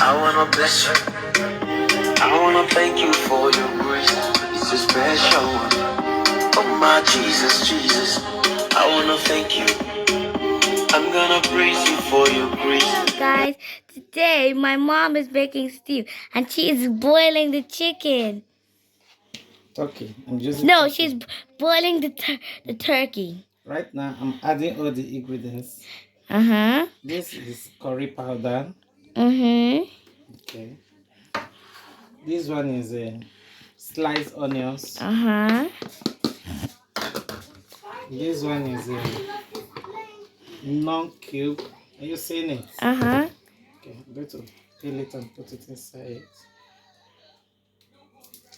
I wanna bless you. I wanna thank you for your grace. It's a special one. Oh my Jesus, Jesus. I wanna thank you. I'm gonna praise you for your grace. Hello guys, today my mom is making stew and she is boiling the chicken. Okay, I'm using. No, chicken. she's boiling the turkey. Right now, I'm adding all the ingredients. Uh-huh. This is curry powder. Mm-hmm. Okay. This one is sliced onions. Uh-huh. This one is non-cube. Are you seeing it? Uh-huh. Okay, I'm going to peel it and put it inside.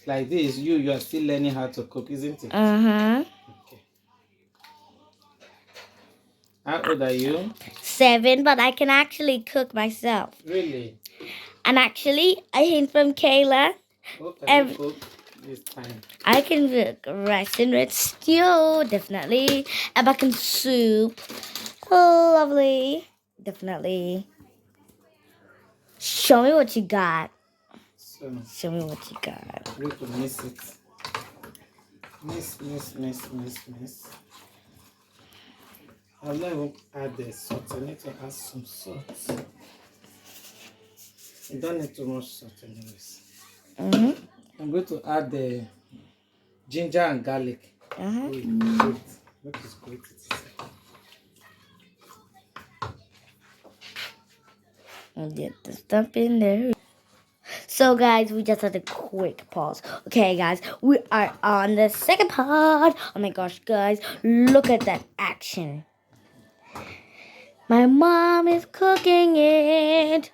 Like this, you are still learning how to cook, isn't it? Uh-huh. Okay. How old are you? 7, but I can actually cook myself. Really? And actually, I hint from Kayla. What can you cook this time? I can cook rice and red stew, definitely. A bacon soup. Oh, lovely. Definitely. Show me what you got. So, Show me what you got. I'm going to mix it. Mix. I'll not even add the salt. I need to add some salt. You don't need too much salt anyways. Mm-hmm. I'm going to add the ginger and garlic. Uh-huh. Wait. Let us grate it. I'll get the stuff in there. So guys, we just had a quick pause. Okay guys, we are on the second part. Oh my gosh guys, look at that action. My mom is cooking it.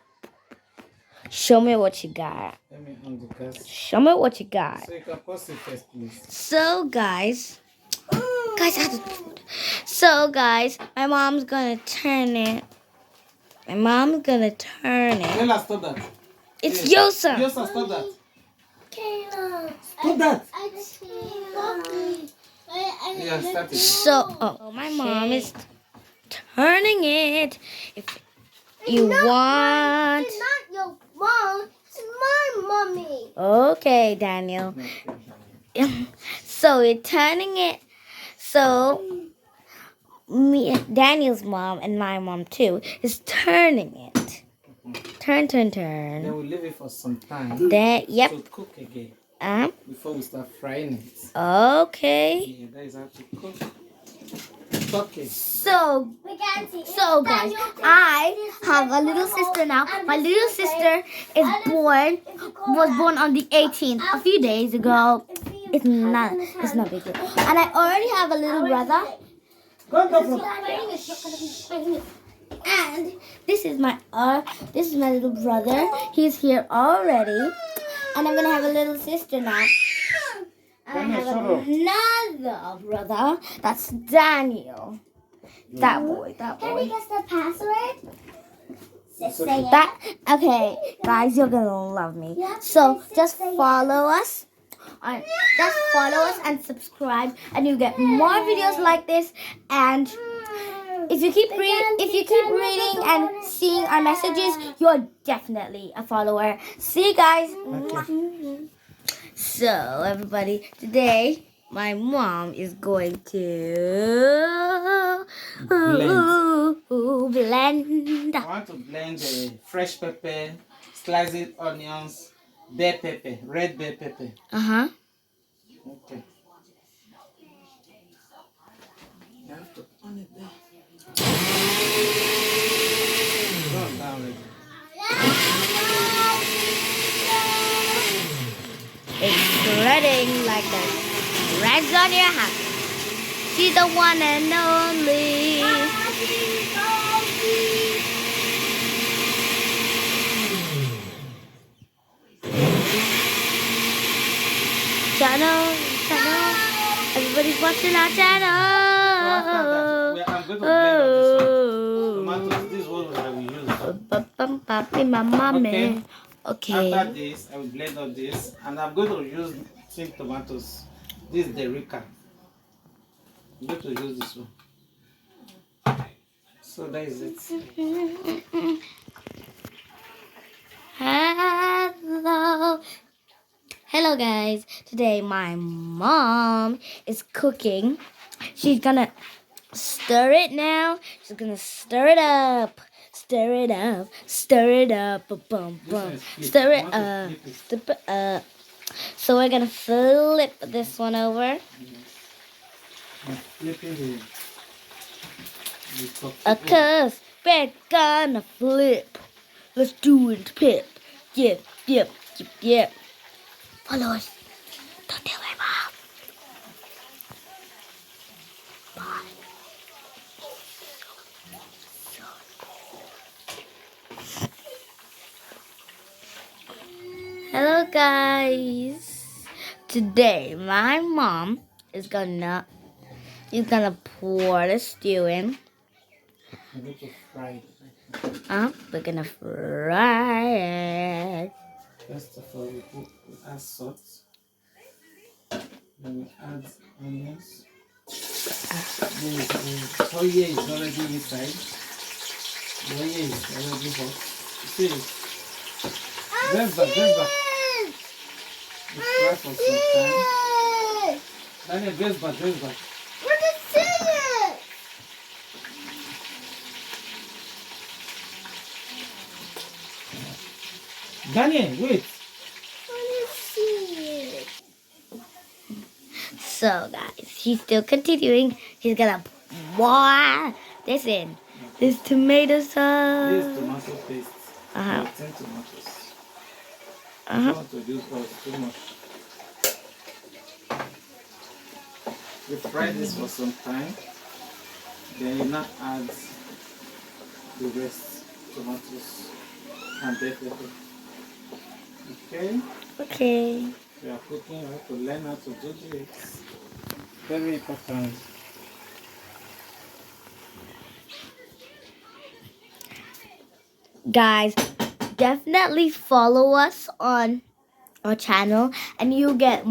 Show me what you got. Let me on the gas. Show me what you got. So you can pause it first, please. So guys, so guys, my mom's gonna turn it. My mom's gonna turn it. Kayla, stop that. It's Yosa. Yosa, stop that. Kayla. Stop that. Yeah, start it. So, my mom is turning it. If you want. It's not your mom. It's my mommy. Okay, Daniel. So we're turning it. So Daniel's mom and my mom too is turning it. Turn. Then we'll leave it for some time. Then yep. To cook again. Before we start frying it. Okay. Yeah, that is how to cook. Okay. So guys, I have a little sister now. My little sister was born on the 18th, a few days ago. It's not big deal. And I already have a little brother. And this is my little brother. He's here already. And I'm gonna have a little sister now. And I have another brother. That's Daniel. That boy. Can we guess the password? Okay, guys, you're gonna love me. So just follow us. Just follow us and subscribe, and you get more videos like this. And if you keep reading and seeing our messages, you're definitely a follower. See you guys. Okay. So everybody, today my mom is going to blend. I want to blend the fresh pepper, sliced onions, bell pepper, red bell pepper. Uh-huh. Okay. You have to on it there. Go down with it. It's spreading like the rags on your hat. She's the one and only. Channel. Everybody's watching our channel. So after that, I'm going to blend up this one. Tomatoes, this one that we use. Papi, my mommy. Okay. After this, I will blend up this, and I'm going to use sweet tomatoes. This is the Rica. I'm going to use this one. So that is it. So guys, today my mom is cooking. She's gonna stir it now. She's gonna stir it up. Stir it up. Stir it up. Boom, boom. Stir it up. Stir it up. So we're gonna flip this one over. I'm flipping the top. Cause we're gonna flip. Let's do it, Pip. Yep, yep, yep, yep. Follow us. Don't tell my mom. Bye. Hello guys. Today my mom is gonna pour the stew in. I'm going to fry it. We're gonna fry it. First of all, we add salt. Then we add onions. Then the oil is already inside. The oil is already hot. You see it? Just back. We fry for some time. Daniel, just back. What is it? Daniel, wait. What is it? So guys, he's still continuing. He's gonna pour this in. This tomato This sauce. is tomato paste. Uh-huh. 10 tomatoes. I Uh-huh. don't want to use all too much. We fry this for some time. Then you now add the rest, tomatoes and bell pepper. Okay? Okay. We are cooking, we have to learn how to do this. Very important. Guys, definitely follow us on our channel and you get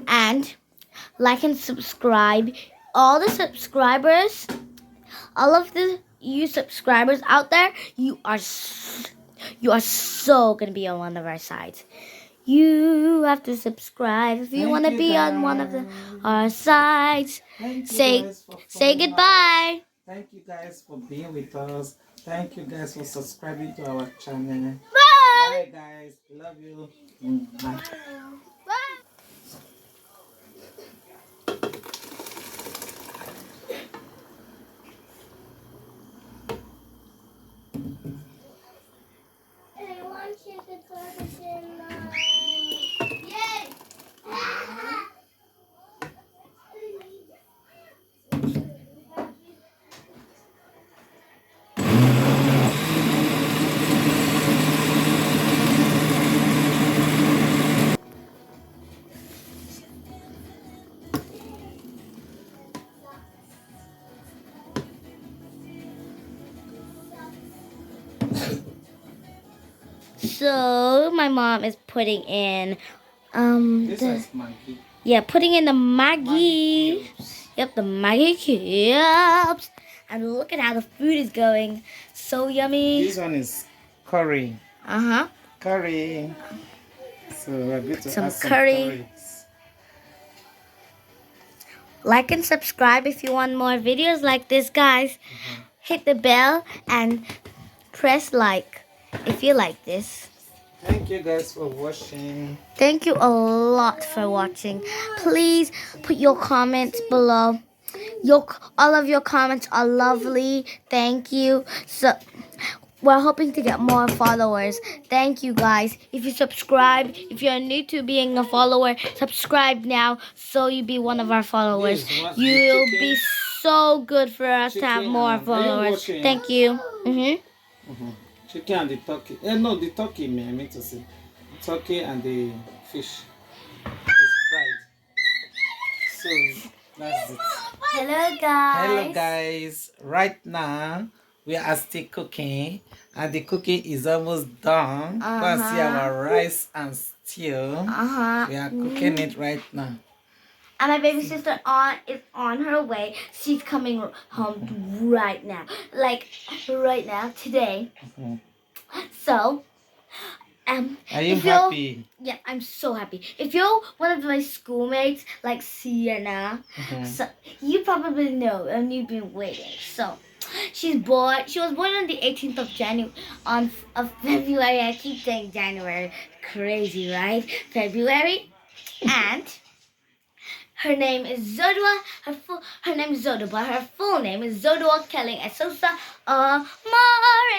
and like and subscribe. All the subscribers, all of you subscribers out there, you are so gonna be on one of our sides. You have to subscribe if you Thank want to you, be on one of guys. our sides. Thank you Say guys for say following us. goodbye. Thank you guys for being with us. Thank you guys for subscribing to our channel. Bye. Bye guys. Love you. Bye. I want you to put it in mine. Yay! So my mom is putting in This the, is Maggie. yeah, putting in the Maggi. cubes. Yep, the Maggi cubes. And look at how the food is going. So yummy. This one is curry. Uh-huh. Curry. So we're going to Some add some curry. curries. Like and subscribe if you want more videos like this, guys. Hit the bell and press like if you like this. Thank you guys for watching. Thank you a lot for watching. Please put your comments below. All of your comments are lovely. Thank you. So we're hoping to get more followers. Thank you guys. If you subscribe, if you're new to being a follower, subscribe now so you be one of our followers. Yes, what's the You'll chicken? be so good for us to have Chicken, more are you followers. watching? Thank you. Chicken and the turkey. No, the turkey, man. I mean to say. Turkey and the fish is fried. So that's it. Hello guys. Hello guys. Right now we are still cooking and the cooking is almost done. You can see our rice and stew. We are cooking it right now. And my baby sister is on her way. She's coming home right now. Like right now, today. So Are you if you're- happy? Yeah, I'm so happy. If you're one of my schoolmates, like Sienna, so you probably know and you've been waiting. So, she was born on the 18th of January, of February. I keep saying January. Crazy, right? February. And her name is Zodua. Her name is Zodua, but her full name is Zodua Kelly Esosa Mareke.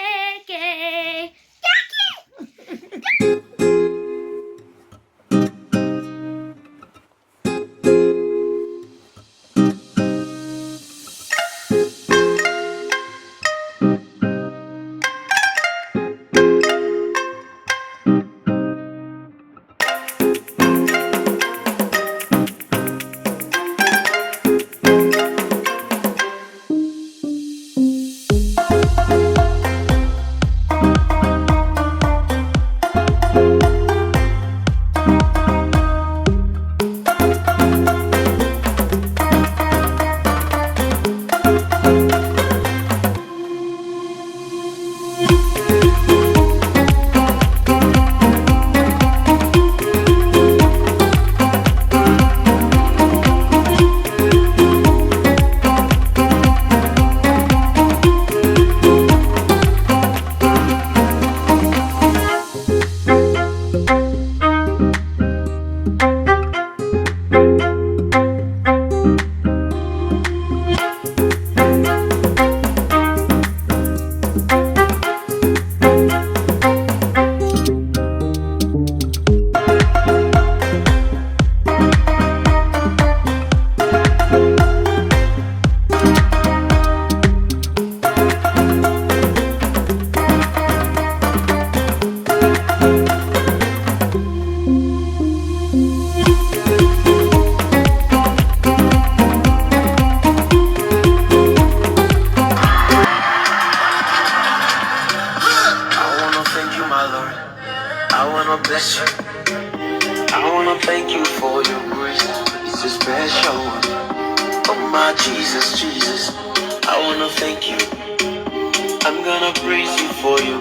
I wanna bless you. I wanna thank you for your grace. It's a special one. Oh my Jesus, Jesus. I wanna thank you. I'm gonna praise you for your